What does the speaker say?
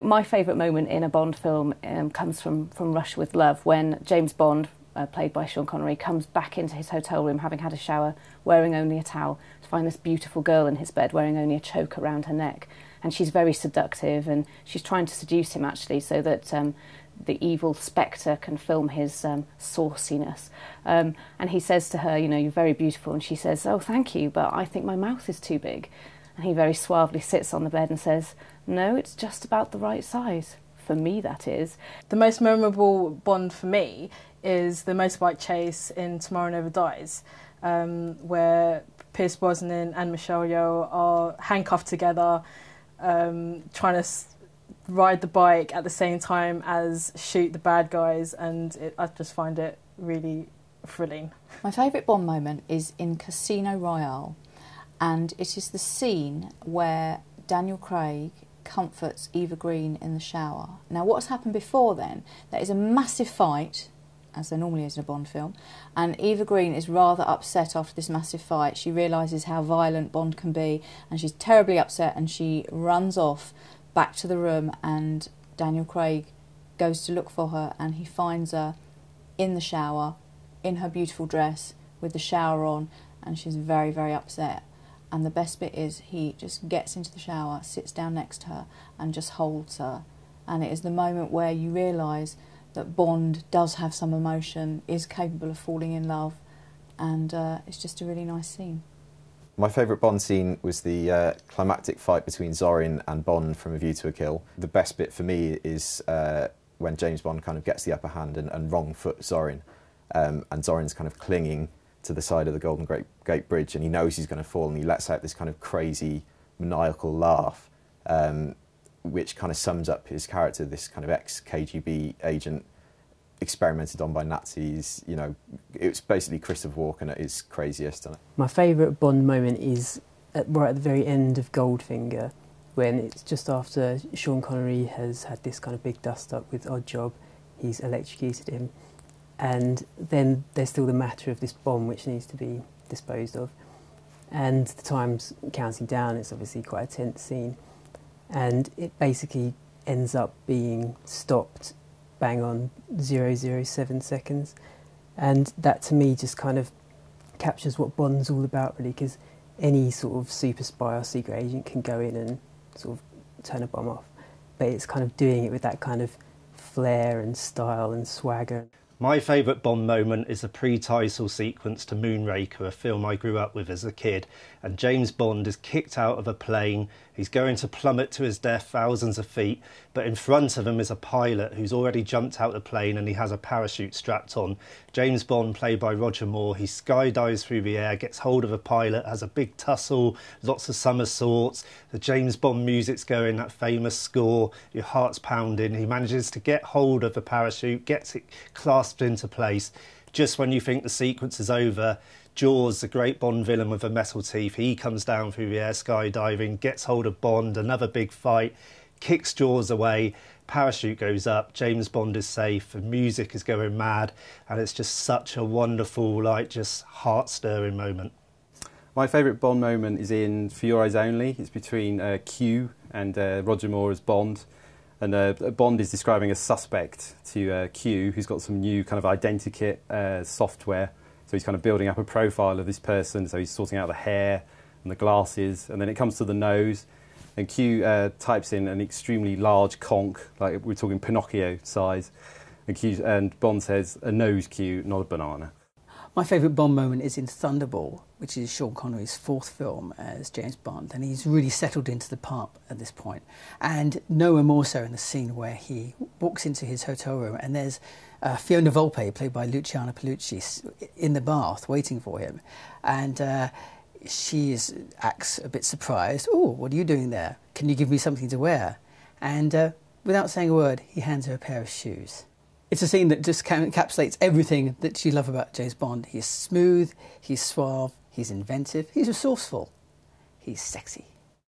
My favourite moment in a Bond film comes from Russia with Love, when James Bond, played by Sean Connery, comes back into his hotel room having had a shower, wearing only a towel, to find this beautiful girl in his bed wearing only a choker around her neck. And she's very seductive, and she's trying to seduce him actually, so that the evil Spectre can film his sauciness. And he says to her, you know, "You're very beautiful," and she says, "Oh, thank you, but I think my mouth is too big." And he very suavely sits on the bed and says, "No, it's just about the right size. For me, that is." The most memorable Bond for me is the motorbike chase in Tomorrow Never Dies, where Pierce Brosnan and Michelle Yeoh are handcuffed together, trying to ride the bike at the same time as shoot the bad guys, and I just find it really thrilling. My favourite Bond moment is in Casino Royale, and it is the scene where Daniel Craig comforts Eva Green in the shower. Now, what's happened before then? There is a massive fight, as there normally is in a Bond film, and Eva Green is rather upset after this massive fight. She realises how violent Bond can be, and she's terribly upset, and she runs off back to the room, and Daniel Craig goes to look for her, and he finds her in the shower, in her beautiful dress, with the shower on, and she's very, very upset. And the best bit is he just gets into the shower, sits down next to her and just holds her. And it is the moment where you realise that Bond does have some emotion, is capable of falling in love, and it's just a really nice scene. My favourite Bond scene was the climactic fight between Zorin and Bond from A View to a Kill. The best bit for me is when James Bond kind of gets the upper hand and wrong foot Zorin, and Zorin's kind of clinging to the side of the Golden Gate Bridge, and he knows he's going to fall, and he lets out this kind of crazy, maniacal laugh, which kind of sums up his character, this kind of ex-KGB agent experimented on by Nazis. You know, it's basically Christopher Walken at his craziest. My favourite Bond moment is right at the very end of Goldfinger, when it's just after Sean Connery has had this kind of big dust-up with Oddjob. He's electrocuted him. And then there's still the matter of this bomb which needs to be disposed of. And the time's counting down. It's obviously quite a tense scene. And it basically ends up being stopped bang on 007 seconds. And that to me just kind of captures what Bond's all about, really, because any sort of super spy or secret agent can go in and sort of turn a bomb off. But it's kind of doing it with that kind of flair and style and swagger. My favourite Bond moment is the pre-title sequence to Moonraker, a film I grew up with as a kid, and James Bond is kicked out of a plane. He's going to plummet to his death thousands of feet, but in front of him is a pilot who's already jumped out the plane, and he has a parachute strapped on. James Bond, played by Roger Moore, he skydives through the air, gets hold of a pilot, has a big tussle, lots of somersaults, the James Bond music's going, that famous score, your heart's pounding. He manages to get hold of the parachute, gets it clasped into place. Just when you think the sequence is over, Jaws, the great Bond villain with the metal teeth, he comes down through the air skydiving, gets hold of Bond, another big fight, kicks Jaws away, parachute goes up, James Bond is safe, the music is going mad, and it's just such a wonderful, like, just heart-stirring moment. My favourite Bond moment is in For Your Eyes Only. It's between Q and Roger Moore as Bond. And Bond is describing a suspect to Q, who's got some new kind of identikit software. So he's kind of building up a profile of this person. So he's sorting out the hair and the glasses. And then it comes to the nose. And Q types in an extremely large conch, like we're talking Pinocchio size. And Bond says, "A nose, Q, not a banana." My favourite Bond moment is in Thunderball, which is Sean Connery's fourth film as James Bond, and he's really settled into the part at this point. And nowhere more so in the scene where he walks into his hotel room and there's Fiona Volpe, played by Luciana Paolucci, in the bath waiting for him. And she acts a bit surprised. "Oh, what are you doing there? Can you give me something to wear?" And without saying a word, he hands her a pair of shoes. It's a scene that just encapsulates everything that you love about James Bond. He's smooth, he's suave, he's inventive, he's resourceful, he's sexy.